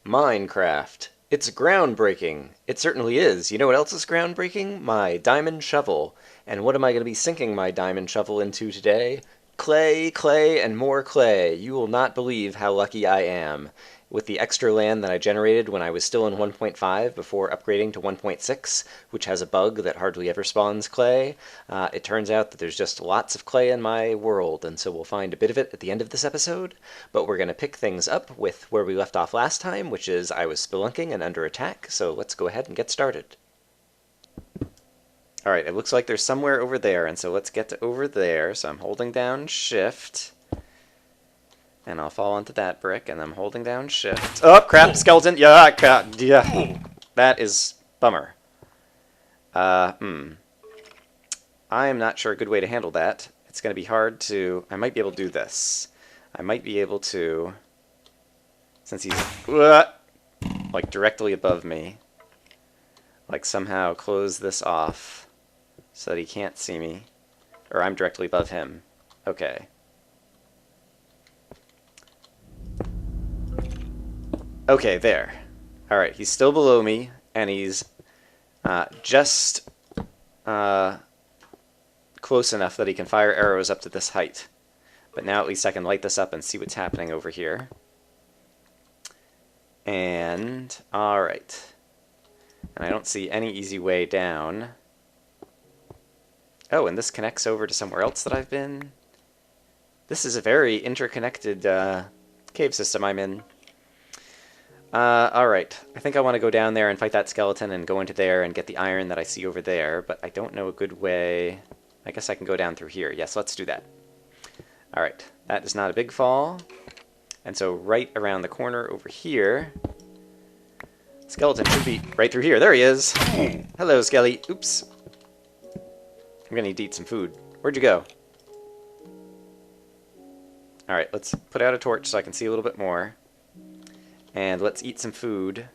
Minecraft. It's groundbreaking. It certainly is. You know what else is groundbreaking? My diamond shovel. And what am I going to be sinking my diamond shovel into today? Clay, clay, and more clay. You will not believe how lucky I am. With the extra land that I generated when I was still in 1.5 before upgrading to 1.6, which has a bug that hardly ever spawns clay, it turns out that there's just lots of clay in my world, and so we'll find a bit of it at the end of this episode. But we're going to pick things up with where we left off last time, which is I was spelunking and under attack, so let's go ahead and get started. Alright, it looks like there's somewhere over there, and so let's get to over there. So I'm holding down Shift. And I'll fall onto that brick, and I'm holding down Shift. Oh, crap, skeleton! Yeah, yeah. That is bummer. I am not sure a good way to handle that. It's going to be hard to... I might be able to do this. I might be able to... Since he's... like, directly above me. Like, somehow close this off so that he can't see me. Or I'm directly above him. Okay. Okay, there. Alright, he's still below me, and he's just close enough that he can fire arrows up to this height. But now at least I can light this up and see what's happening over here. And, alright. And I don't see any easy way down. Oh, and this connects over to somewhere else that I've been. This is a very interconnected cave system I'm in. Alright. I think I want to go down there and fight that skeleton and go into there and get the iron that I see over there, but I don't know a good way. I guess I can go down through here. Yes, let's do that. Alright. That is not a big fall. And so right around the corner over here, skeleton should be right through here. There he is! Hello, Skelly. Oops. I'm gonna need to eat some food. Where'd you go? Alright, let's put out a torch so I can see a little bit more. And let's eat some food.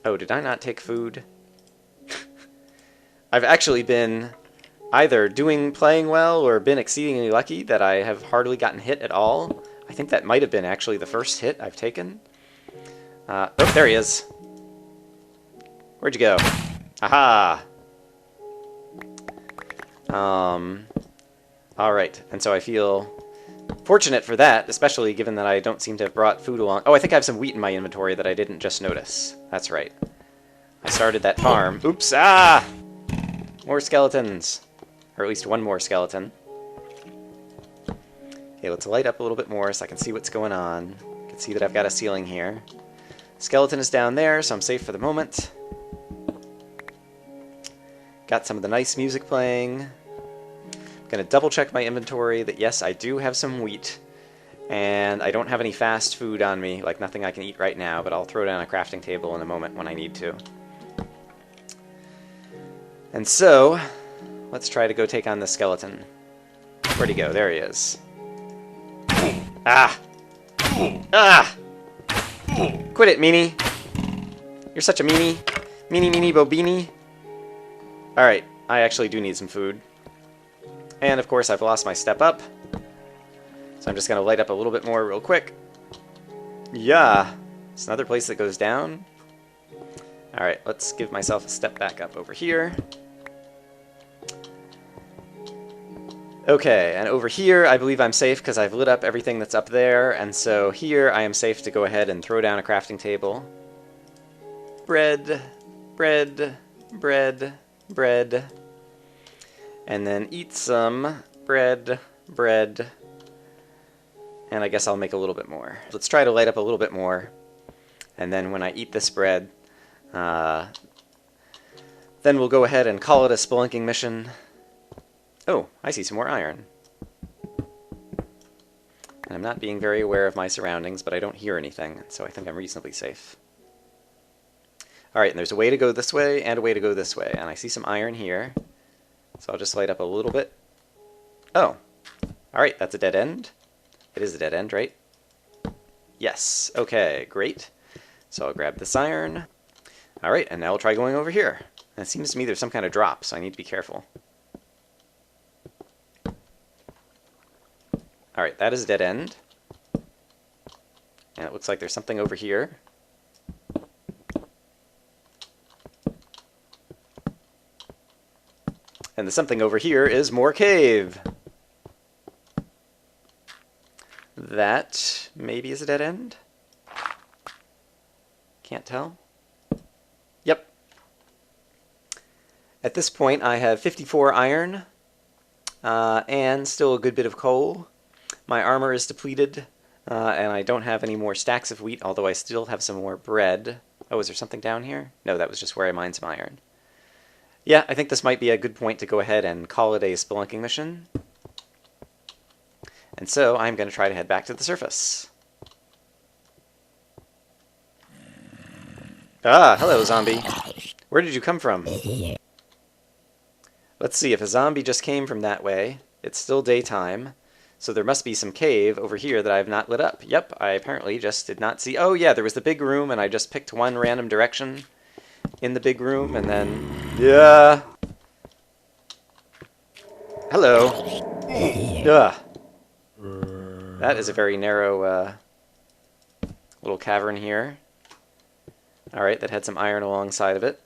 Oh, did I not take food? I've actually been either playing well or been exceedingly lucky that I have hardly gotten hit at all. I think that might have been actually the first hit I've taken. Oh, there he is. Where'd you go? Aha! Alright, and so I feel fortunate for that, especially given that I don't seem to have brought food along. Oh, I think I have some wheat in my inventory that I didn't just notice. That's right. I started that farm. Oops! Ah! More skeletons. Or at least one more skeleton. Okay, let's light up a little bit more so I can see what's going on. I can see that I've got a ceiling here. Skeleton is down there, so I'm safe for the moment. Got some of the nice music playing. I'm going to double check my inventory that yes, I do have some wheat. And I don't have any fast food on me, like nothing I can eat right now, but I'll throw down a crafting table in a moment when I need to. And so, let's try to go take on the skeleton. Where'd he go? There he is. Ah! Ah! Quit it, meanie! You're such a meanie. Meanie bobini. Alright, I actually do need some food. And of course I've lost my step up. So I'm just going to light up a little bit more real quick. Yeah! It's another place that goes down. Alright, let's give myself a step back up over here. Okay, and over here I believe I'm safe because I've lit up everything that's up there, and so here I am safe to go ahead and throw down a crafting table. Bread, bread, bread, bread. And then eat some bread, bread. And I guess I'll make a little bit more. Let's try to light up a little bit more. And then when I eat this bread, then we'll go ahead and call it a spelunking mission. Oh, I see some more iron. And I'm not being very aware of my surroundings, but I don't hear anything, so I think I'm reasonably safe. Alright, and there's a way to go this way and a way to go this way, and I see some iron here. So I'll just light up a little bit. Oh, alright, that's a dead end. It is a dead end, right? Yes, okay, great. So I'll grab this iron. Alright, and now we'll try going over here. And it seems to me there's some kind of drop, so I need to be careful. Alright, that is a dead end. And it looks like there's something over here. And the something over here is more cave. That maybe is a dead end? Can't tell. Yep. At this point I have 54 iron and still a good bit of coal. My armor is depleted and I don't have any more stacks of wheat, although I still have some more bread. Oh, is there something down here? No, that was just where I mined some iron. Yeah, I think this might be a good point to go ahead and call it a spelunking mission. And so I'm going to try to head back to the surface. Ah, hello, zombie. Where did you come from? Let's see, if a zombie just came from that way, it's still daytime, so there must be some cave over here that I have not lit up. Yep, I apparently just did not see... Oh yeah, there was the big room, and I just picked one random direction in the big room, and then... Yeah! Hello! Ugh! That is a very narrow little cavern here. Alright, that had some iron alongside of it.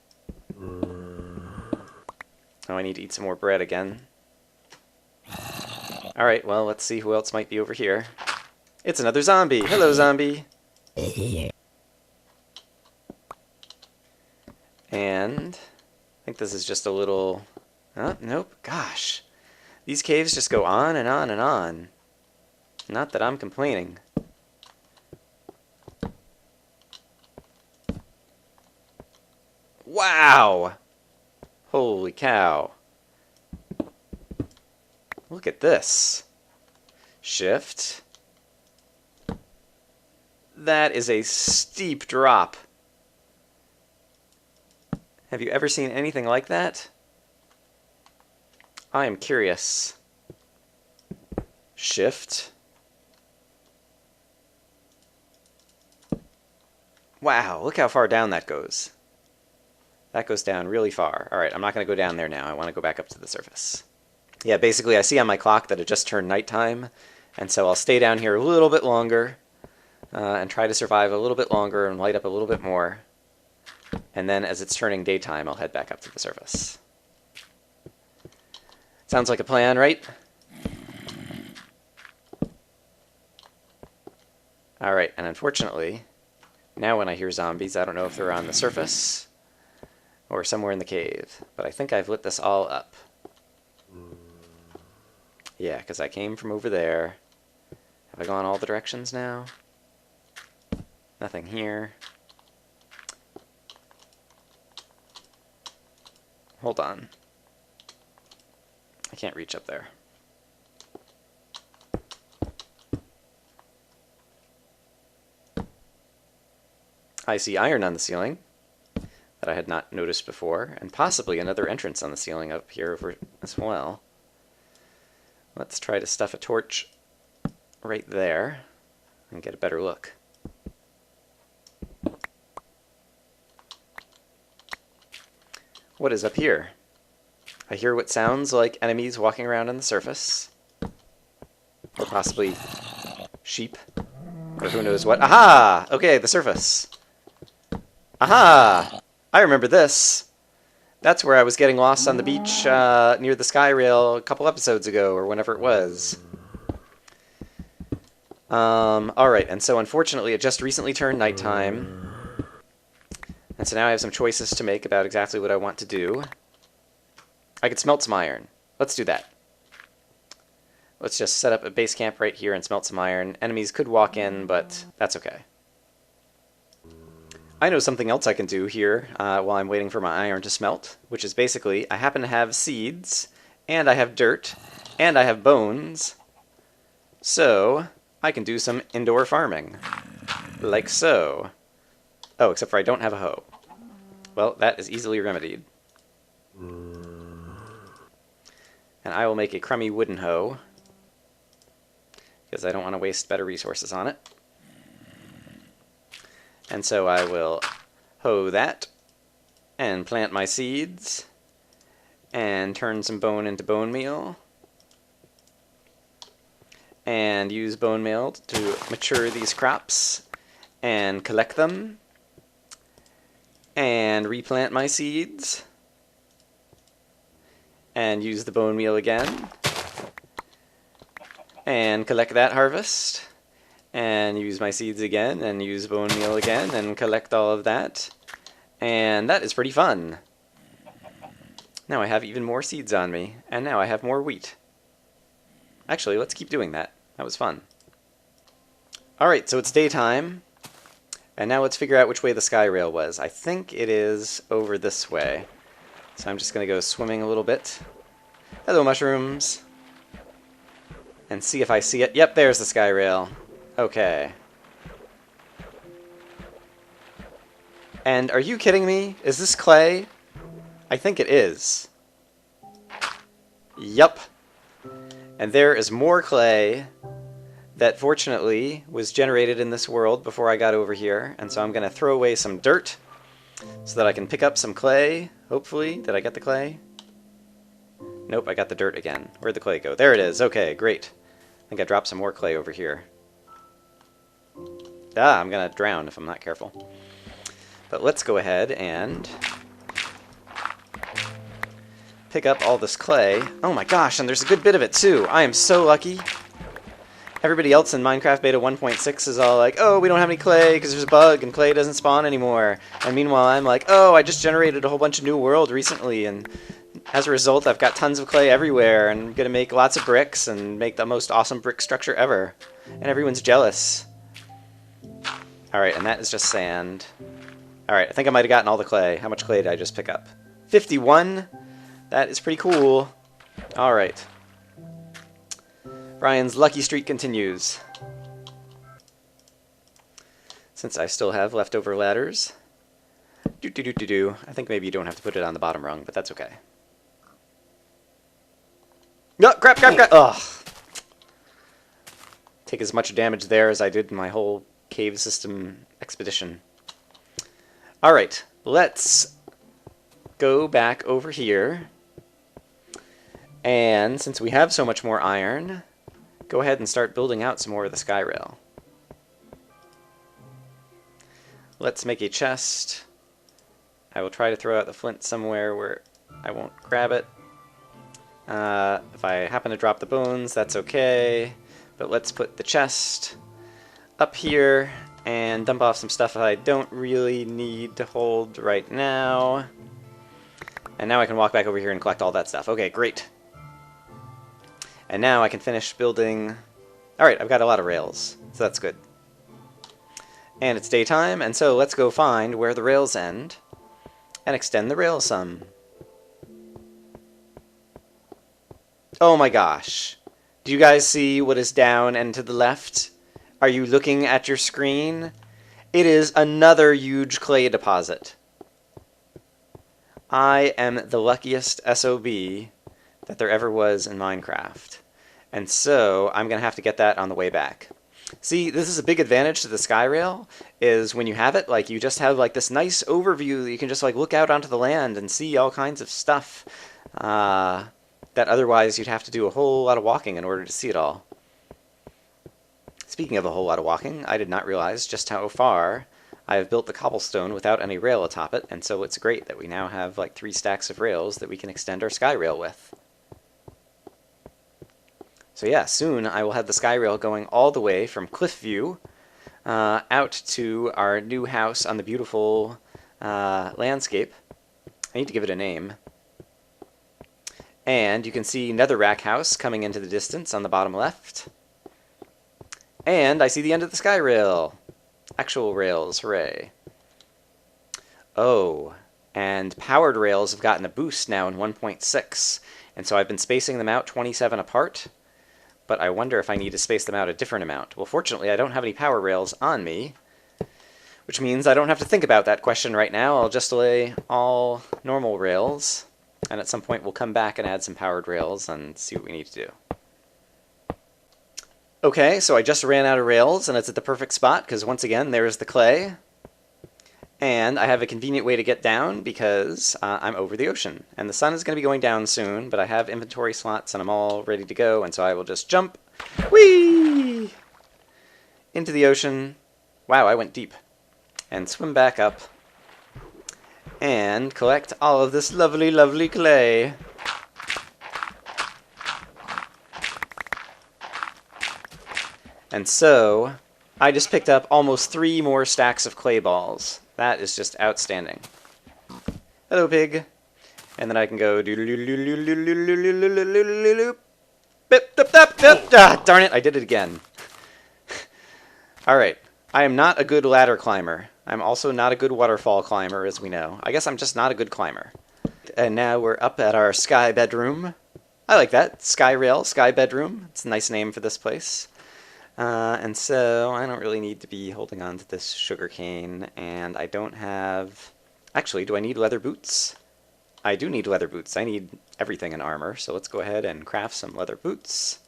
Oh, I need to eat some more bread again. Alright, well, let's see who else might be over here. It's another zombie! Hello, zombie! And I think this is just a little... Oh, nope. Gosh. These caves just go on and on and on. Not that I'm complaining. Wow! Holy cow. Look at this. Shift. That is a steep drop. Have you ever seen anything like that? I am curious. Shift. Wow, look how far down that goes. That goes down really far. Alright, I'm not going to go down there now. I want to go back up to the surface. Yeah, basically I see on my clock that it just turned nighttime, and so I'll stay down here a little bit longer and try to survive a little bit longer and light up a little bit more. And then as it's turning daytime, I'll head back up to the surface. Sounds like a plan, right? Alright, and unfortunately, now when I hear zombies, I don't know if they're on the surface or somewhere in the cave. But I think I've lit this all up. Yeah, because I came from over there. Have I gone all the directions now? Nothing here. Hold on. I can't reach up there. I see iron on the ceiling that I had not noticed before, and possibly another entrance on the ceiling up here over as well. Let's try to stuff a torch right there and get a better look. What is up here? I hear what sounds like enemies walking around on the surface. Or possibly sheep. Or who knows what. Aha! Okay, the surface. Aha! I remember this. That's where I was getting lost on the beach near the sky rail a couple episodes ago, or whenever it was. Alright, and so unfortunately it just recently turned nighttime. And so now I have some choices to make about exactly what I want to do. I could smelt some iron. Let's do that. Let's just set up a base camp right here and smelt some iron. Enemies could walk in, but that's okay. I know something else I can do here while I'm waiting for my iron to smelt, which is basically I happen to have seeds, and I have dirt, and I have bones, so I can do some indoor farming, like so. Oh, except for I don't have a hoe. Well, that is easily remedied. And I will make a crummy wooden hoe, because I don't want to waste better resources on it. And so I will hoe that, and plant my seeds, and turn some bone into bone meal, and use bone meal to mature these crops and collect them, and replant my seeds, and use the bone meal again, and collect that harvest, and use my seeds again, and use bone meal again, and collect all of that. And that is pretty fun. Now I have even more seeds on me, and now I have more wheat. Actually, let's keep doing that. That was fun. Alright, so it's daytime, and now let's figure out which way the sky rail was. I think it is over this way. So I'm just going to go swimming a little bit. Hello, mushrooms. And see if I see it. Yep, there's the sky rail. Okay. And are you kidding me? Is this clay? I think it is. Yup. And there is more clay that fortunately was generated in this world before I got over here. And so I'm going to throw away some dirt so that I can pick up some clay. Hopefully. Did I get the clay? Nope, I got the dirt again. Where'd the clay go? There it is. Okay, great. I think I dropped some more clay over here. Ah, I'm going to drown if I'm not careful. But let's go ahead and pick up all this clay. Oh my gosh, and there's a good bit of it too. I am so lucky. Everybody else in Minecraft Beta 1.6 is all like, oh, we don't have any clay because there's a bug and clay doesn't spawn anymore. And meanwhile, I'm like, oh, I just generated a whole bunch of new world recently, and as a result, I've got tons of clay everywhere, and I'm going to make lots of bricks and make the most awesome brick structure ever. And everyone's jealous. Alright, and that is just sand. Alright, I think I might have gotten all the clay. How much clay did I just pick up? 51? That is pretty cool. Alright. Brian's lucky streak continues. Since I still have leftover ladders. I think maybe you don't have to put it on the bottom rung, but that's okay. No, crap! Ugh. Take as much damage there as I did in my whole cave system expedition. Alright, let's go back over here. And since we have so much more iron, go ahead and start building out some more of the sky rail. Let's make a chest. I will try to throw out the flint somewhere where I won't grab it. If I happen to drop the bones, that's okay. But let's put the chest up here and dump off some stuff I don't really need to hold right now. And now I can walk back over here and collect all that stuff. Okay, great. And now I can finish building... Alright, I've got a lot of rails, so that's good. And it's daytime, and so let's go find where the rails end and extend the rails some. Oh my gosh. Do you guys see what is down and to the left? Are you looking at your screen? It is another huge clay deposit. I am the luckiest SOB that there ever was in Minecraft. And so I'm going to have to get that on the way back. See, this is a big advantage to the sky rail, is when you have it, like, you just have like this nice overview that you can just like look out onto the land and see all kinds of stuff that otherwise you'd have to do a whole lot of walking in order to see it all. Speaking of a whole lot of walking, I did not realize just how far I have built the cobblestone without any rail atop it, and so it's great that we now have like 3 stacks of rails that we can extend our sky rail with. So yeah, soon I will have the sky rail going all the way from Cliffview out to our new house on the beautiful landscape. I need to give it a name. And you can see Netherrack House coming into the distance on the bottom left. And I see the end of the sky rail. Actual rails, hooray. Oh, and powered rails have gotten a boost now in 1.6. And so I've been spacing them out 27 apart. But I wonder if I need to space them out a different amount. Well, fortunately, I don't have any power rails on me, which means I don't have to think about that question right now. I'll just lay all normal rails, and at some point we'll come back and add some powered rails and see what we need to do. Okay, so I just ran out of rails, and it's at the perfect spot, because once again, there's the clay. And I have a convenient way to get down, because I'm over the ocean. And the sun is going to be going down soon, but I have inventory slots, and I'm all ready to go, and so I will just jump, whee, into the ocean. Wow, I went deep. And swim back up. And collect all of this lovely, lovely clay. And so, I just picked up almost 3 more stacks of clay balls. That is just outstanding. Hello, pig. And then I can go darn it, I did it again. Alright, I am not a good ladder climber. I'm also not a good waterfall climber, as we know. I guess I'm just not a good climber. And now we're up at our sky bedroom. I like that. Sky rail, sky bedroom. It's a nice name for this place. And so I don't really need to be holding on to this sugarcane, and I don't have... Actually, do I need leather boots? I do need leather boots. I need everything in armor, so let's go ahead and craft some leather boots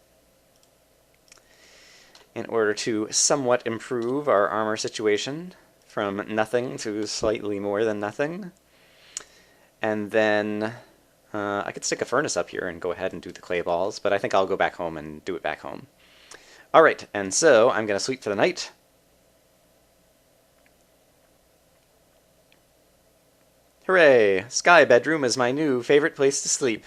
in order to somewhat improve our armor situation from nothing to slightly more than nothing. And then I could stick a furnace up here and go ahead and do the clay balls, but I think I'll go back home and do it back home. Alright, and so I'm going to sleep for the night. Hooray! Sky bedroom is my new favorite place to sleep.